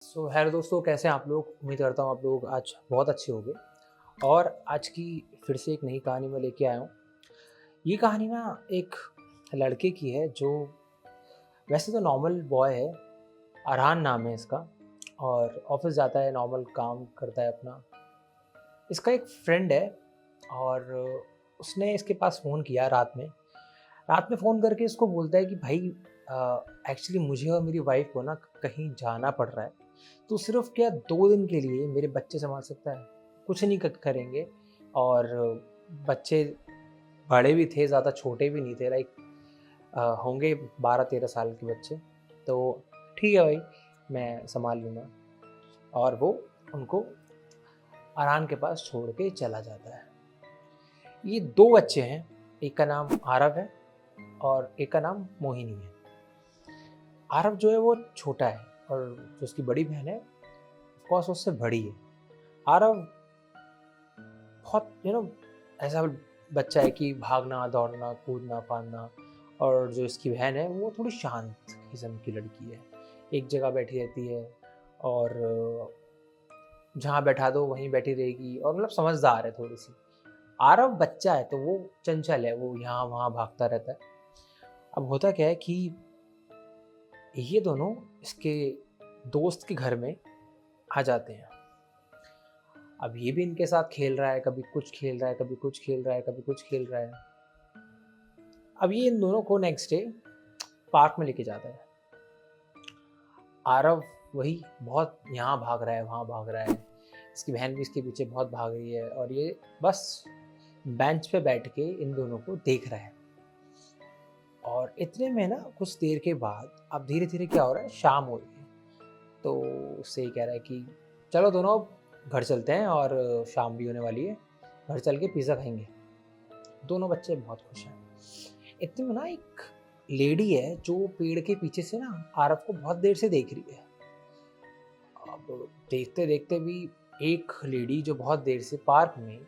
Hello दोस्तों, कैसे हैं आप लोग? उम्मीद करता हूँ आप लोग आज बहुत अच्छे होंगे। और आज की फिर से एक नई कहानी मैं लेके आया हूँ। ये कहानी ना एक लड़के की है जो वैसे तो नॉर्मल बॉय है। अरहान नाम है इसका। और ऑफिस जाता है, नॉर्मल काम करता है अपना। इसका एक फ्रेंड है और उसने इसके पास फ़ोन किया रात में फ़ोन करके इसको बोलता है कि भाई, एक्चुअली मुझे और मेरी वाइफ को ना कहीं जाना पड़ रहा है। तो सिर्फ़ क्या 2 दिन के लिए मेरे बच्चे सँभाल सकता है? कुछ नहीं करेंगे। और बच्चे बड़े भी थे, ज़्यादा छोटे भी नहीं थे, लाइक होंगे 12-13 साल के बच्चे। तो ठीक है भाई, मैं सँभाल लूँगा। और वो उनको अरहान के पास छोड़ के चला जाता है। ये 2 बच्चे हैं, एक का नाम आरव है और एक का नाम मोहिनी है। आरव जो है वो छोटा है और जो उसकी बड़ी बहन है, ऑफ कोर्स उससे बड़ी है। आरव बहुत ऐसा बच्चा है कि भागना, दौड़ना, कूदना, फांदना। और जो इसकी बहन है वो थोड़ी शांत किस्म की लड़की है। एक जगह बैठी रहती है और जहाँ बैठा दो वहीं बैठी रहेगी और मतलब समझदार है थोड़ी-सी। आरव बच्चा है तो वो चंचल है, वो यहाँ-वहाँ भागता रहता है। अब होता क्या है कि ये दोनों इसके दोस्त के घर में आ जाते हैं। अब ये भी इनके साथ खेल रहा है, कभी कुछ खेल रहा है, कभी कुछ खेल रहा है, कभी कुछ खेल रहा है। अब ये इन दोनों को नेक्स्ट डे पार्क में लेके जाता है। आरव वही बहुत यहाँ भाग रहा है, वहाँ भाग रहा है। इसकी बहन भी इसके पीछे बहुत भाग रही है और ये बस बेंच पे बैठ के इन दोनों को देख रहा है। और इतने में ना कुछ देर के बाद अब धीरे-धीरे क्या हो रहा है, शाम हो रही है। तो उससे ये कह रहा है कि चलो दोनों अब घर चलते हैं और शाम भी होने वाली है। घर चल के पिज़्ज़ा खाएँगे। दोनों बच्चे बहुत खुश हैं। इतने में ना एक लेडी है जो पेड़ के पीछे से ना आरव को बहुत देर से देख रही है। अब देखते-देखते भी एक लेडी जो बहुत देर से पार्क में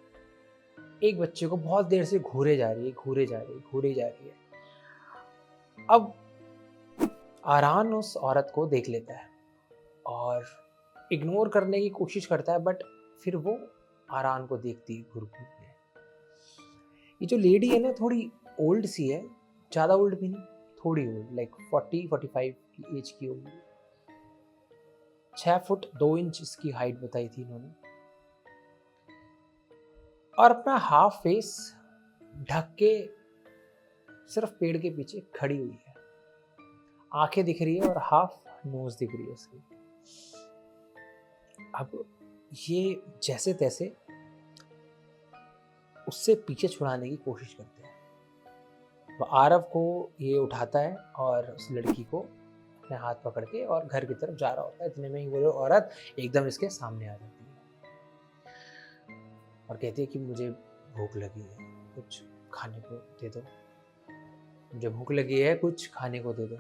एक बच्चे को बहुत देर से घूरे जा रही है, घूरे जा रही है, घूरे जा रही है। अब आरान उस औरत को देख लेता है और इग्नोर करने की कोशिश करता है, बट फिर वो आरान को देखती है घूर-घूर के। ये जो लेडी है ना थोड़ी ओल्ड सी है, ज़्यादा ओल्ड भी नहीं, थोड़ी ओल्ड, लाइक 40-45 की एज की होगी। 6 फुट 2 इंच इसकी हाइट बताई थी इन्होंने। और अपना हाफ फेस ढक के सिर्फ पेड़ के पीछे खड़ी हुई है। आंखें दिख रही है और हाफ नोज दिख रही है उसकी। अब ये जैसे तैसे उससे पीछे छुड़ाने की कोशिश करते हैं। वो आरव को ये उठाता है और उस लड़की को अपने हाथ पकड़ के और घर की तरफ जा रहा होता है। इतने में ही वो औरत एकदम इसके सामने आ जाती है और कहती है कि मुझे भूख लगी है, कुछ खाने को दे दो। मुझे भूख लगी है, कुछ खाने को दे दो।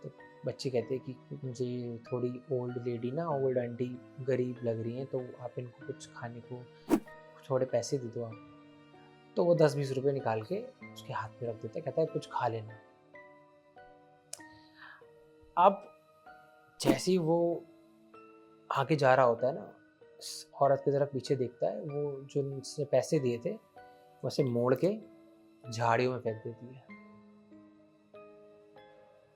तो बच्चे कहते हैं कि मुझे थोड़ी ओल्ड लेडी ना, ओल्ड आंटी गरीब लग रही हैं, तो आप इनको कुछ खाने को थोड़े पैसे दे दो आप। तो वो 10-20 रुपए निकाल के उसके हाथ में रख देता है, कहता है कुछ खा लेना। अब जैसे ही वो आगे जा रहा होता है ना, इस औरत की तरफ पीछे देखता है, वो जो उसने पैसे दिए थे, वो उसे मोड़ के झाड़ियों में फेंक देती है।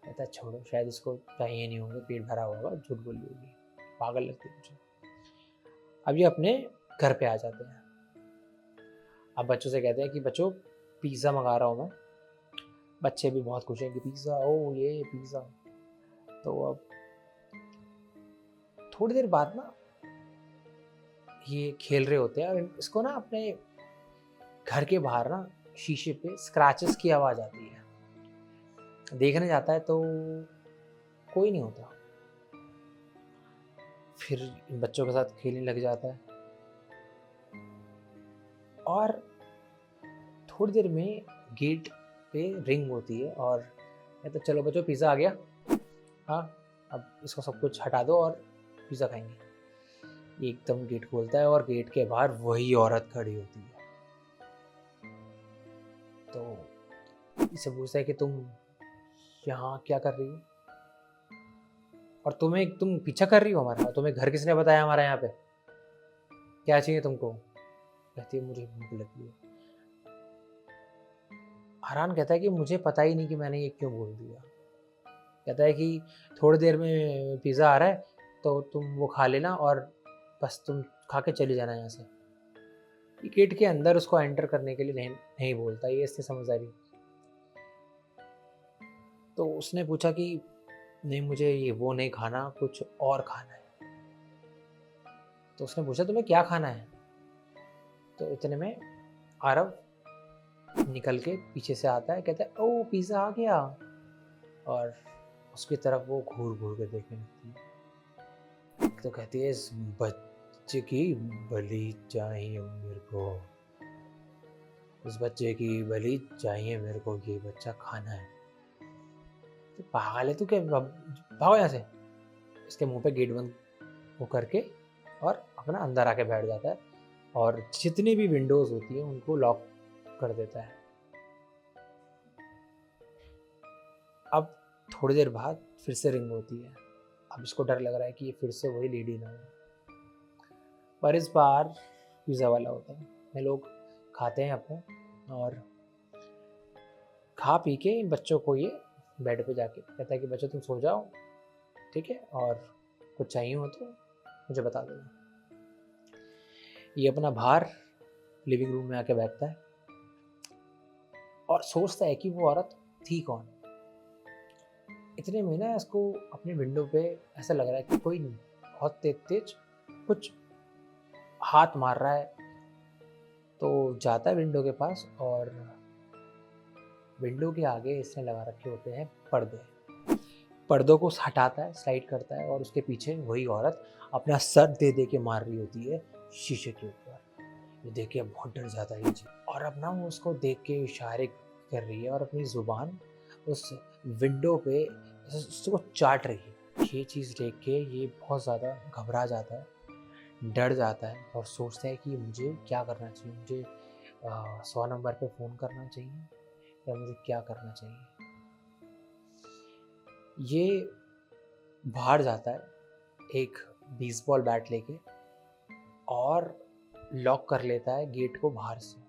कहता है छोड़ो, शायद इसको चाहिए नहीं होंगे, पेट भरा होगा, झूठ बोली होगी, पागल लगती है मुझे। अब ये अपने घर पे आ जाते हैं। अब बच्चों से कहते हैं कि बच्चों, पिज़्ज़ा मंगा रहा हूँ मैं। बच्चे भी बहुत खुश हैं कि पिज़्ज़ा, ओह ये पिज़्ज़ा। तो अब थोड़ी देर बाद ना ये खेल रहे होते हैं और इसको ना अपने घर के बाहर ना शीशे पे स्क्रैचेस की आवाज़ आती है। देखने जाता है तो कोई नहीं होता। फिर इन बच्चों के साथ खेलने लग जाता है और थोड़ी देर में गेट पे रिंग होती है और कहता है चलो बच्चों, पिज़्ज़ा आ गया। हाँ, अब इसको सब कुछ हटा दो और पिज़्ज़ा खाएँगे। ये एकदम गेट खोलता है और गेट के बाहर वही औरत खड़ी होती है। तो इससे पूछता है कि तुम यहाँ क्या कर रही हो? और तुम पीछा कर रही हो हमारा? तुम्हें घर किसने बताया हमारा यहाँ पे? क्या चाहिए तुमको? कहती है मुझे भूख लगी है। अरहान कहता है कि मुझे पता ही नहीं कि मैंने ये क्यों बोल दिया। कहता है कि थोड़ी देर में पिज़्ज़ा आ रहा है तो तुम वो खा लेना और बस तुम खा के चली जाना यहाँ से। ये गेट के अंदर उसको एंटर करने के लिए नहीं नहीं बोलता, ये इसकी समझदारी। तो उसने पूछा कि नहीं मुझे ये वो नहीं खाना, कुछ और खाना है। तो उसने पूछा तुम्हें क्या खाना है? तो इतने में आरव निकल के पीछे से आता है, कहता है ओ पिज़्ज़ा आ गया, और उसकी तरफ वो घूर घूर के देखने लगती है। तो कहती है इस बच्चे की बलि चाहिए मेरे को, इस बच्चे की बलि चाहिए मेरे को, ये बच्चा खाना है। तो पागल है तू क्या, भागो यहाँ से। इसके मुंह पे गेट बंद वो करके और अपना अंदर आके बैठ जाता है और जितनी भी विंडोज़ होती है उनको लॉक कर देता है। अब थोड़ी देर बाद फिर से रिंग होती है। अब इसको डर लग रहा है कि ये फिर से वही लेडी ना हो, पर इस बार पिज़्ज़ा वाला होता है। ये लोग खाते हैं अपना और खा पी के इन बच्चों को ये बेड पे जाके कहता है कि बच्चों तुम सो जाओ, ठीक है, और कुछ चाहिए हो तो मुझे बता देना। ये अपना बाहर लिविंग रूम में आके बैठता है और सोचता है कि वो औरत थी कौन। इतने में ना इसको अपने विंडो पे ऐसा लग रहा है कि कोई बहुत तेज तेज कुछ हाथ मार रहा है। तो जाता है विंडो के पास और विंडो के आगे इसने लगा रखे होते हैं पर्दे। पर्दों को हटाता है, स्लाइड करता है और उसके पीछे वही औरत अपना सर दे दे के मार रही होती है शीशे के ऊपर। ये देख के बहुत डर जाता है ये चीज़, और अब ना वो उसको देख के इशारे कर रही है और अपनी ज़ुबान उस विंडो पे उसको चाट रही है। ये चीज़ देख के ये बहुत ज़्यादा घबरा जाता है, डर जाता है और सोचता है कि मुझे क्या करना चाहिए, मुझे 100 नंबर पे फ़ोन करना चाहिए या मुझे क्या करना चाहिए। ये बाहर जाता है एक बेसबॉल बैट लेके और लॉक कर लेता है गेट को बाहर से।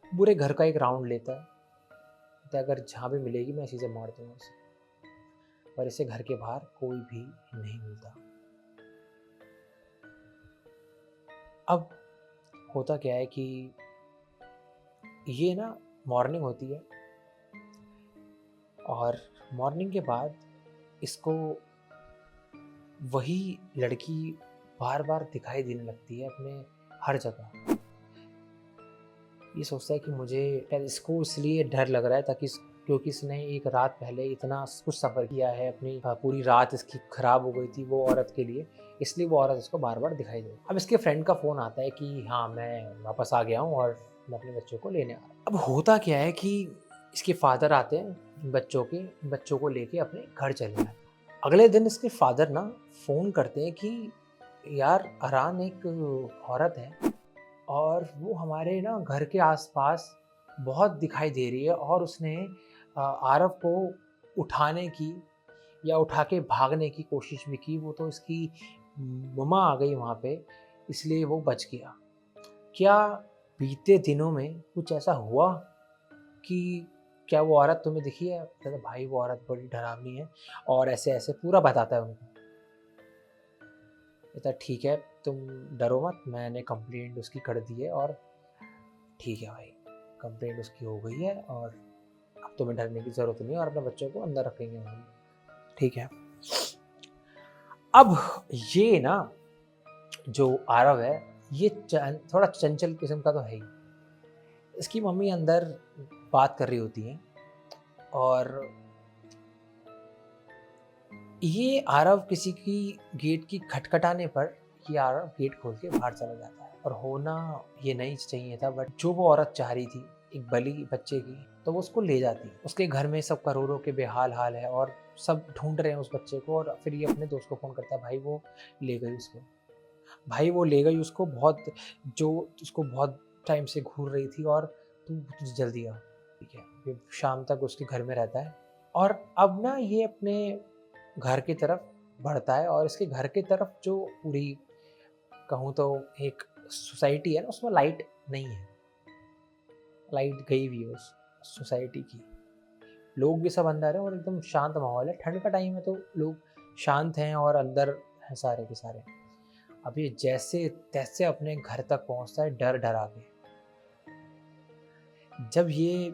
पूरे घर का एक राउंड लेता है, तो अगर जहाँ भी मिलेगी मैं इसी से मार दूंगा उसे, पर इसे घर के बाहर कोई भी नहीं मिलता। अब होता क्या है कि ये ना मॉर्निंग होती है और मॉर्निंग के बाद इसको वही लड़की बार बार दिखाई देने लगती है अपने हर जगह। ये सोचता है कि मुझे शायद इसको इसलिए डर लग रहा है ताकि क्योंकि इसने एक रात पहले इतना कुछ सफ़र किया है, अपनी पूरी रात इसकी ख़राब हो गई थी वो औरत के लिए, इसलिए वो औरत इसको बार बार दिखाई दे। अब इसके फ्रेंड का फ़ोन आता है कि हाँ मैं वापस आ गया हूँ और मैं अपने बच्चों को लेने आ रहा हूँ। अब होता क्या है कि इसके फादर आते हैं बच्चों को लेके अपने घर चले जाते हैं। अगले दिन इसके फादर ना फ़ोन करते हैं कि यार अरहान एक औरत है और वो हमारे ना घर के आसपास बहुत दिखाई दे रही है और उसने आरव को उठाने की या उठा के भागने की कोशिश भी की। वो तो इसकी मम्मा आ गई वहाँ पे, इसलिए वो बच गया। क्या बीते दिनों में कुछ ऐसा हुआ कि क्या वो औरत तुम्हें दिखी है? कहता भाई वो औरत बड़ी डरावनी है और ऐसे ऐसे पूरा बताता है उनको। कहता ठीक है तुम डरो मत, मैंने कंप्लेंट उसकी कर दी है और ठीक है भाई कंप्लेंट उसकी हो गई है और अब तुम्हें डरने की ज़रूरत नहीं है और अपने बच्चों को अंदर रखेंगे हम, ठीक है। अब ये ना जो आरव है ये थोड़ा चंचल किस्म का तो है ही। इसकी मम्मी अंदर बात कर रही होती है और ये आरव किसी की गेट की खटखटाने पर ये आरव गेट खोल के बाहर चला जाता है। और होना ये नहीं चाहिए था, बट जो वो औरत चाह रही थी एक बली बच्चे की, तो वो उसको ले जाती। उसके घर में सब करोड़ों के बेहाल हाल है और सब ढूंढ रहे हैं उस बच्चे को। और फिर ये अपने दोस्त को फ़ोन करता है, भाई वो ले गई उसको, भाई वो ले गई उसको, बहुत जो उसको बहुत टाइम से घूर रही थी और तू जल्दी आ, ठीक है। फिर शाम तक उसके घर में रहता है और अब ना ये अपने घर की तरफ बढ़ता है और इसके घर की तरफ जो पूरी कहूँ तो एक सोसाइटी है ना, उसमें लाइट नहीं है, लाइट गई हुई है उस सोसाइटी की। लोग भी सब अंदर हैं और एकदम शांत माहौल है। ठंड का टाइम है तो लोग शांत हैं और अंदर हैं सारे के सारे। अब ये जैसे तैसे अपने घर तक पहुंचता है डर डरा के। जब ये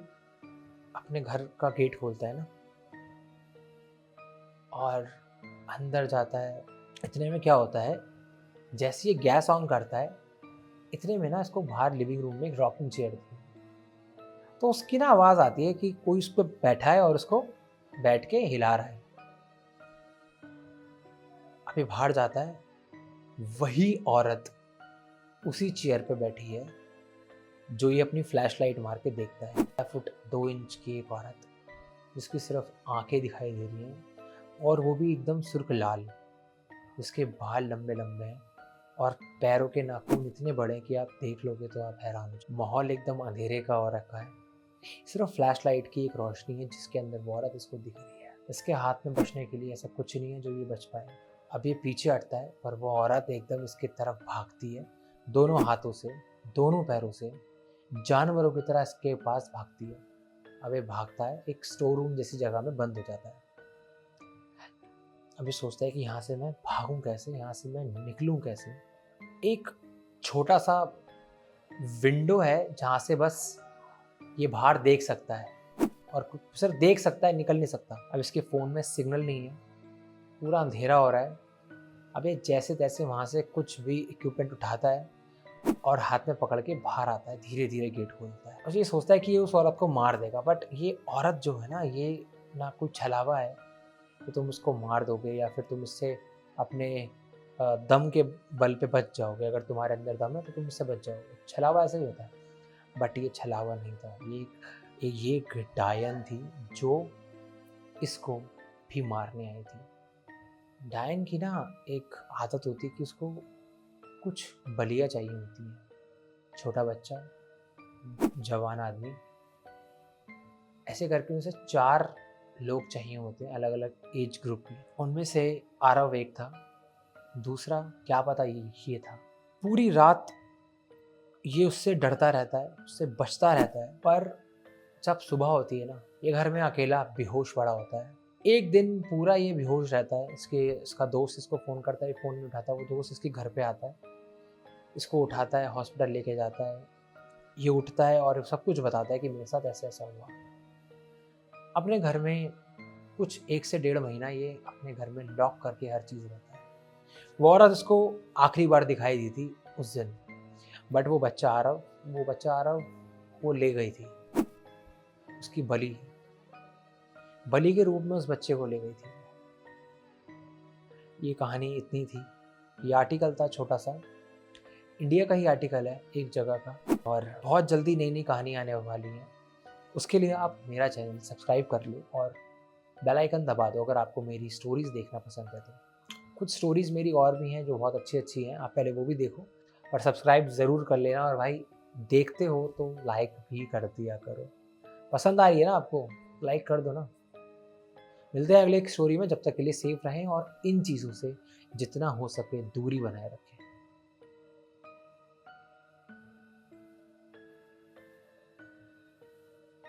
अपने घर का गेट खोलता है ना और अंदर जाता है, इतने में क्या होता है, जैसे ये गैस ऑन करता है इतने में ना इसको बाहर लिविंग रूम में एक रॉकिंग चेयर दिखती है। तो उसकी ना आवाज़ आती है कि कोई उस पर बैठा है और उसको बैठ के हिला रहा है। अभी बाहर जाता है, वही औरत उसी चेयर पे बैठी है जो ये अपनी फ्लैश लाइट मार के देखता है। 5 फुट 2 इंच की एक औरत जिसकी सिर्फ आंखें दिखाई दे रही हैं और वो भी एकदम सुर्ख लाल, जिसके बाल लंबे लंबे हैं और पैरों के नाखून इतने बड़े हैं कि आप देख लोगे तो आप हैरान हो जाओगे। माहौल एकदम अंधेरे का हो रखा है, सिर्फ फ्लैश लाइट की एक रोशनी है जिसके अंदर वो औरत इसको दिख रही है। इसके हाथ में बचने के लिए ऐसा कुछ नहीं है जो ये बच पाए। अब ये पीछे हटता है पर वो औरत एकदम इसकी तरफ भागती है, दोनों हाथों से, दोनों पैरों से, जानवरों की तरह इसके पास भागती है। अब ये भागता है, एक स्टोर रूम जैसी जगह में बंद हो जाता है। अब ये सोचता है कि यहाँ से मैं भागूं कैसे, यहाँ से मैं निकलूं कैसे। एक छोटा सा विंडो है जहाँ से बस ये बाहर देख सकता है और सिर्फ देख सकता है, निकल नहीं सकता। अब इसके फ़ोन में सिग्नल नहीं है, पूरा अंधेरा हो रहा है। अब ये जैसे तैसे वहाँ से कुछ भी इक्विपमेंट उठाता है और हाथ में पकड़ के बाहर आता है, धीरे धीरे गेट खोलता है और ये सोचता है कि ये उस औरत को मार देगा। बट ये औरत जो है ना, ये ना कोई छलावा है कि तुम उसको मार दोगे या फिर तुम इससे अपने दम के बल पे बच जाओगे। अगर तुम्हारे अंदर दम है तो तुम इससे बच जाओगे, छलावा ऐसा ही होता है। बट ये छलावा नहीं था, ये एक डायन थी जो इसको भी मारने आई थी। डायन की ना एक आदत होती है कि उसको कुछ बलिया चाहिए होती है। छोटा बच्चा, जवान आदमी, ऐसे करके उनसे 4 लोग चाहिए होते हैं अलग अलग एज ग्रुप में। उनमें से आरव एक था, दूसरा क्या पता ये था। पूरी रात ये उससे डरता रहता है, उससे बचता रहता है। पर जब सुबह होती है ना, ये घर में अकेला बेहोश पड़ा होता है। एक दिन पूरा ये बेहोश रहता है। इसका दोस्त इसको फ़ोन करता है, फ़ोन नहीं उठाता। वो दोस्त इसके घर पे आता है, इसको उठाता है, हॉस्पिटल लेके जाता है। ये उठता है और सब कुछ बताता है कि मेरे साथ ऐसा ऐसा हुआ। अपने घर में कुछ 1 से 1.5 महीना ये अपने घर में लॉक करके हर चीज़ रहता है। वो औरत इसको आखिरी बार दिखाई दी थी उस दिन। बट वो बच्चा आरव वो ले गई थी, उसकी बलि के रूप में उस बच्चे को ले गई थी। ये कहानी इतनी थी। ये आर्टिकल था छोटा सा, इंडिया का ही आर्टिकल है एक जगह का। और बहुत जल्दी नई नई कहानी आने वाली हैं। उसके लिए आप मेरा चैनल सब्सक्राइब कर लो और बेल आइकन दबा दो अगर आपको मेरी स्टोरीज़ देखना पसंद है तो। कुछ स्टोरीज़ मेरी और भी हैं जो बहुत अच्छी अच्छी हैं, आप पहले वो भी देखो और सब्सक्राइब ज़रूर कर लेना। और भाई देखते हो तो लाइक भी कर दिया करो। पसंद आ रही है ना आपको, लाइक कर दो ना। मिलते हैं अगले एक स्टोरी में, जब तक के लिए सेफ रहें और इन चीज़ों से जितना हो सके दूरी बनाए रखें।